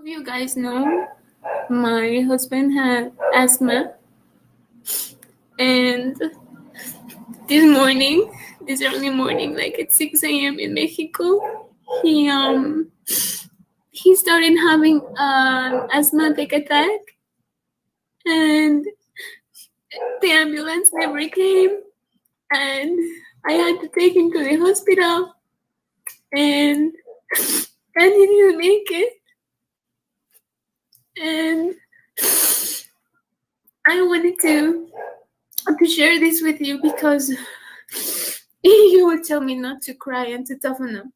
you guys know, my husband had asthma, and this early morning, like at 6 a.m. in Mexico, he he started having an asthmatic attack, and the ambulance never came, and I had to take him to the hospital, and he didn't make it. And I wanted to share this with you because you would tell me not to cry and to toughen up.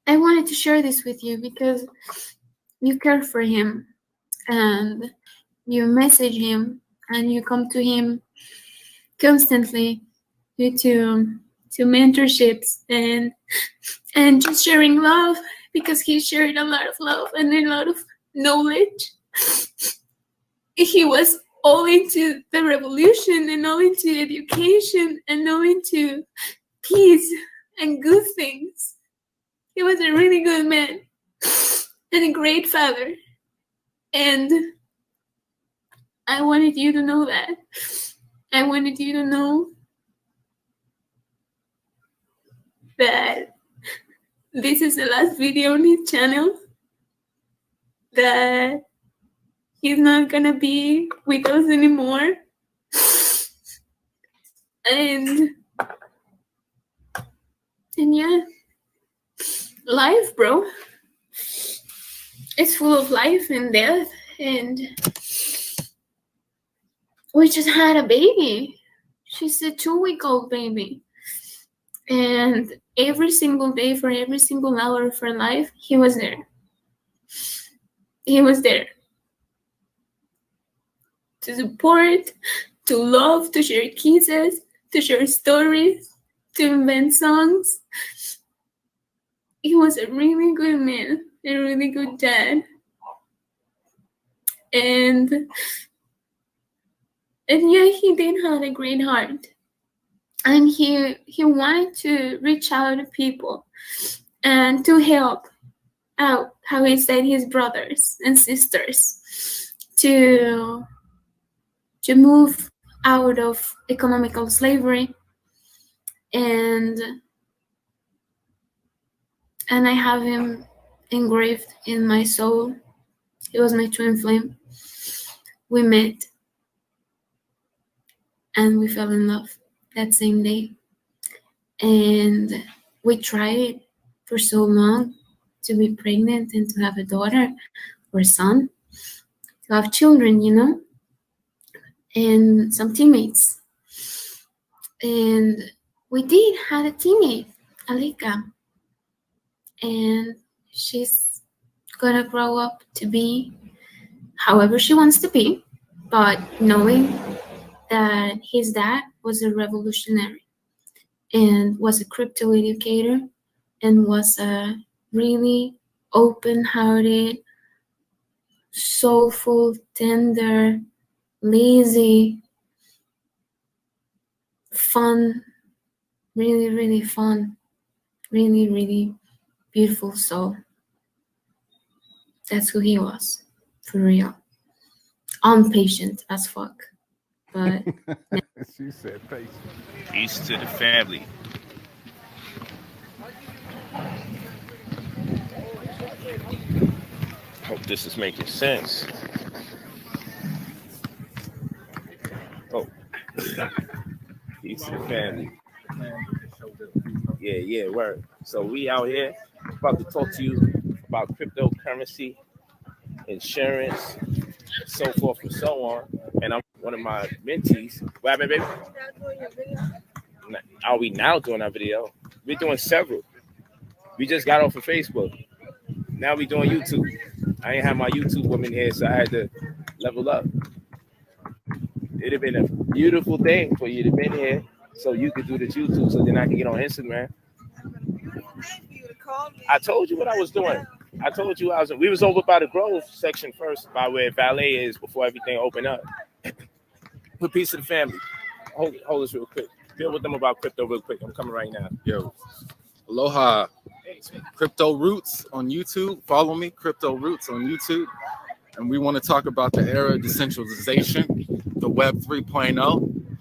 I wanted to share this with you because you care for him and you message him and you come to him constantly due to mentorships and just sharing love, because he shared a lot of love and a lot of knowledge. He was all into the revolution and all into education and all into peace and good things. He was a really good man and a great father. And I wanted you to know that. I wanted you to know that this is the last video on his channel, that he's not gonna be with us anymore. And yeah, life, bro. It's full of life and death, and we just had a baby. She's a 2-week-old baby. And every single day, for every single hour of her life, he was there. He was there to support, to love, to share kisses, to share stories, to invent songs. He was a really good man, a really good dad. And yeah, he did have a great heart. And he wanted to reach out to people and to help out, how he said, his brothers and sisters to move out of economical slavery. And I have him engraved in my soul. He was my twin flame. We met and we fell in love that same day. And we tried for so long to be pregnant and to have a daughter or a son, to have children, you know, and some teammates. And we did have a teammate, Alika. And she's gonna grow up to be however she wants to be, but knowing that his dad was a revolutionary and was a crypto educator and was a really open-hearted, soulful, tender, lazy, fun, really, really fun, really, really beautiful soul. That's who he was, for real. Impatient as fuck, but she said patient. Peace to the family. Hope this is making sense. Oh, peace to the family. Yeah, word. So we out here about to talk to you about cryptocurrency, insurance, so forth and so on. And I'm one of my mentees. What happened, baby? Are we now doing our video? We're doing several. We just got off of Facebook. Now we doing YouTube. I ain't have my YouTube woman here, so I had to level up. It'd have been a beautiful thing for you to be here, so you could do this YouTube, so then I can get on Instagram. I told you what I was doing. I told you we was over by the Grove section first, by where Valet is, before everything opened up. Put peace to the family. Hold this real quick. Deal with them about crypto real quick. I'm coming right now. Yo, aloha. Crypto Roots on YouTube. Follow me, Crypto Roots on YouTube. And we want to talk about the era of decentralization, the Web 3.0,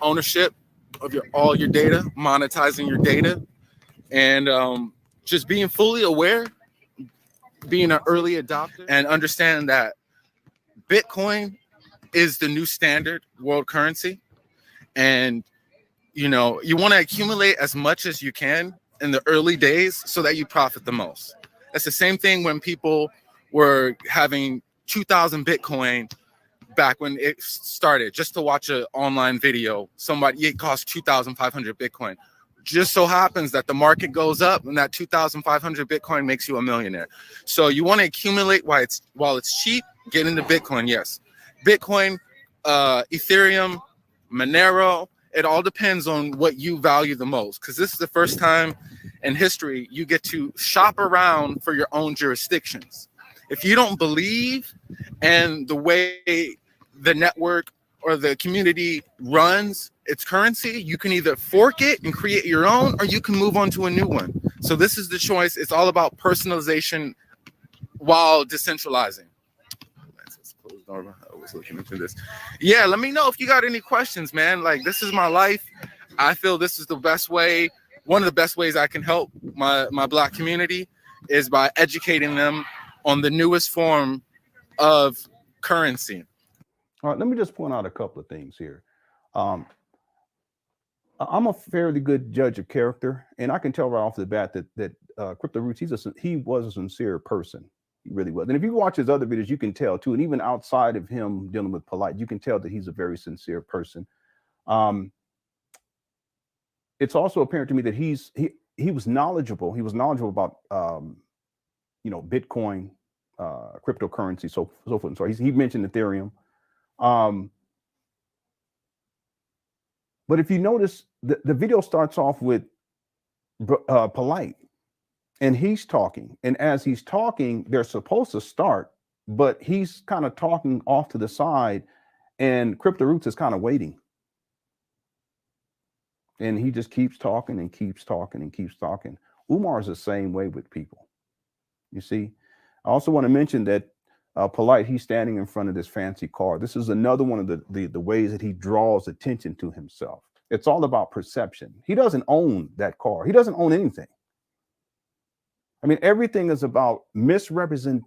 ownership of all your data, monetizing your data, and just being fully aware, being an early adopter, and understanding that Bitcoin is the new standard world currency. And you want to accumulate as much as you can in the early days so that you profit the most. That's the same thing when people were having 2,000 Bitcoin back when it started, just to watch an online video. It cost 2,500 Bitcoin. Just so happens that the market goes up and that 2,500 Bitcoin makes you a millionaire. So you want to accumulate while it's cheap, get into Bitcoin. Yes. Bitcoin, Ethereum, Monero, it all depends on what you value the most, because this is the first time in history you get to shop around for your own jurisdictions. If you don't believe in the way the network or the community runs its currency, you can either fork it and create your own, or you can move on to a new one. So this is the choice. It's all about personalization while decentralizing. I was looking into this. Yeah, let me know if you got any questions, man. Like, this is my life. I feel this is the best way. One of the best ways I can help my Black community is by educating them on the newest form of currency. All right, let me just point out a couple of things here. I'm a fairly good judge of character, and I can tell right off the bat that Crypto Roots, he was a sincere person. He really was. And if you watch his other videos, you can tell too. And even outside of him dealing with POLIGHT, you can tell that he's a very sincere person. It's also apparent to me that he was knowledgeable. He was knowledgeable about Bitcoin, cryptocurrency, so forth and so on. He mentioned Ethereum. But if you notice, the video starts off with POLIGHT. And he's talking, and as he's talking, they're supposed to start, but he's kind of talking off to the side, and Crypto Roots is kind of waiting. And he just keeps talking and keeps talking and keeps talking. Umar is the same way with people. You see, I also want to mention that POLIGHT, he's standing in front of this fancy car. This is another one of the ways that he draws attention to himself. It's all about perception. He doesn't own that car. He doesn't own anything. I mean, everything is about misrepresenting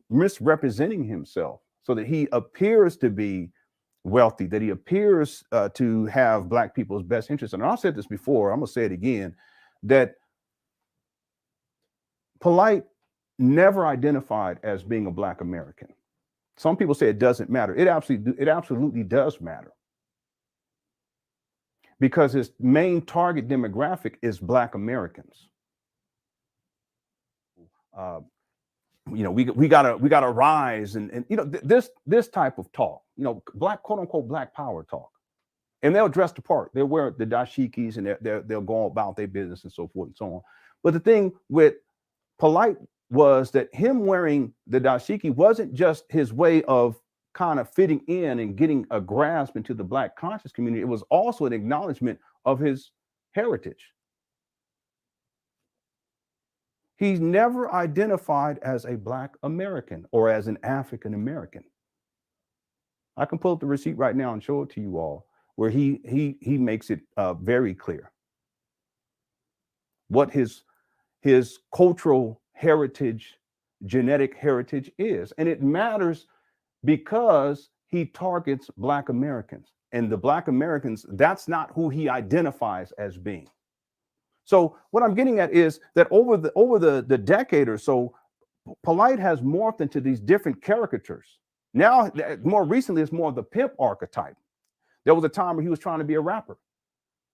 himself so that he appears to be wealthy, that he appears to have Black people's best interests. And I've said this before, I'm going to say it again, that POLIGHT never identified as being a Black American. Some people say it doesn't matter. It absolutely does matter, because his main target demographic is Black Americans. We gotta rise and this type of talk, Black, quote unquote, Black power talk, and they'll dress the part. They'll wear the dashikis and they'll go about their business and so forth and so on. But the thing with POLIGHT was that him wearing the dashiki wasn't just his way of kind of fitting in and getting a grasp into the Black conscious community. It was also an acknowledgement of his heritage. He's never identified as a Black American or as an African American. I can pull up the receipt right now and show it to you all, where he makes it very clear what his cultural heritage, genetic heritage is. And it matters because he targets Black Americans. And the Black Americans, that's not who he identifies as being. So what I'm getting at is that over the decade or so, POLIGHT has morphed into these different caricatures. Now, more recently, it's more of the pimp archetype. There was a time where he was trying to be a rapper,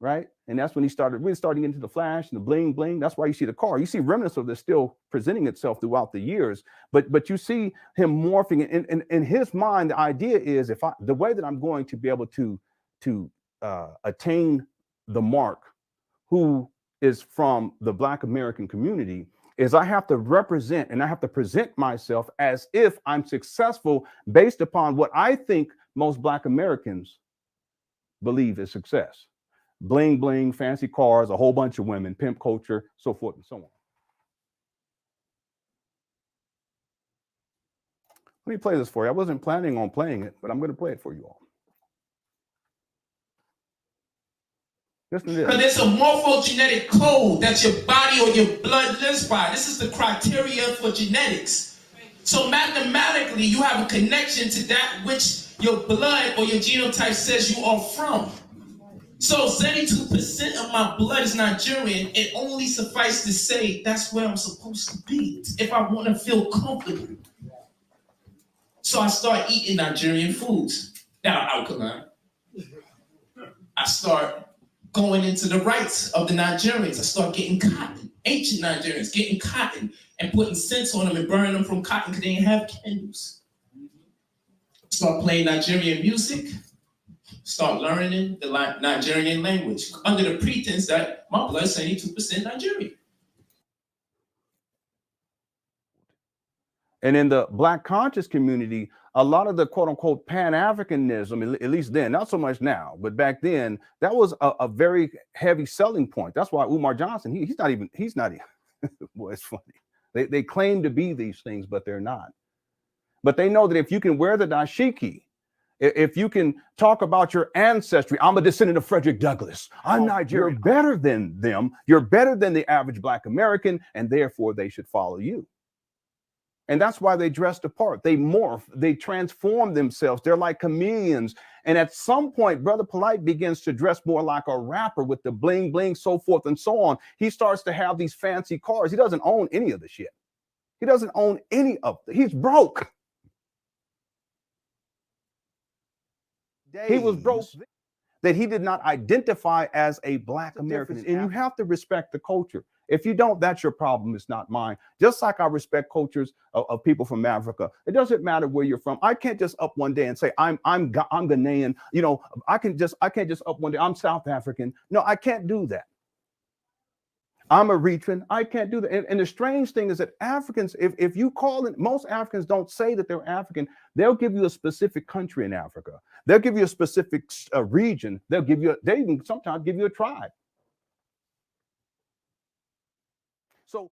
right? And that's when he started really starting into the flash and the bling bling. That's why you see the car. You see remnants of this still presenting itself throughout the years, but you see him morphing. In his mind, the idea is the way that I'm going to be able to attain the mark, who is from the Black American community, is I have to represent and I have to present myself as if I'm successful based upon what I think most Black Americans believe is success. Bling, bling, fancy cars, a whole bunch of women, pimp culture, so forth and so on. Let me play this for you. I wasn't planning on playing it, but I'm going to play it for you all. Listen to this. But there's a morphogenetic code that your body or your blood lives by. This is the criteria for genetics. So mathematically, you have a connection to that which your blood or your genotype says you are from. So 72% of my blood is Nigerian. It only suffices to say that's where I'm supposed to be if I want to feel comfortable. So I start eating Nigerian foods that are alkaline. I start going into the rights of the Nigerians. I start getting cotton, ancient Nigerians getting cotton and putting scents on them and burning them from cotton because they didn't have candles. Start playing Nigerian music, start learning the Nigerian language under the pretense that my blood is 72% Nigerian. And in the Black conscious community, a lot of the quote unquote Pan-Africanism, at least then, not so much now, but back then, that was a very heavy selling point. That's why Umar Johnson, he's not even, boy, it's funny. They claim to be these things, but they're not. But they know that if you can wear the dashiki, if you can talk about your ancestry, I'm a descendant of Frederick Douglass, I'm Nigerian, you're better than them, you're better than the average Black American, and therefore they should follow you. And that's why they dress the part. They morph, they transform themselves. They're like chameleons. And at some point, Brother Polite begins to dress more like a rapper with the bling, bling, so forth and so on. He starts to have these fancy cars. He doesn't own any of the shit. He doesn't own any of it. He's broke. He was broke that he did not identify as a Black American. And you have to respect the culture. If you don't, that's your problem. It's not mine. Just like I respect cultures of people from Africa. It doesn't matter where you're from. I can't just up one day and say I'm Ghanaian. You know, I can't just up one day. I'm South African. No, I can't do that. I'm Eritrean. I can't do that. And the strange thing is that Africans, if you call it, most Africans don't say that they're African. They'll give you a specific country in Africa. They'll give you a specific region. They even sometimes give you a tribe. So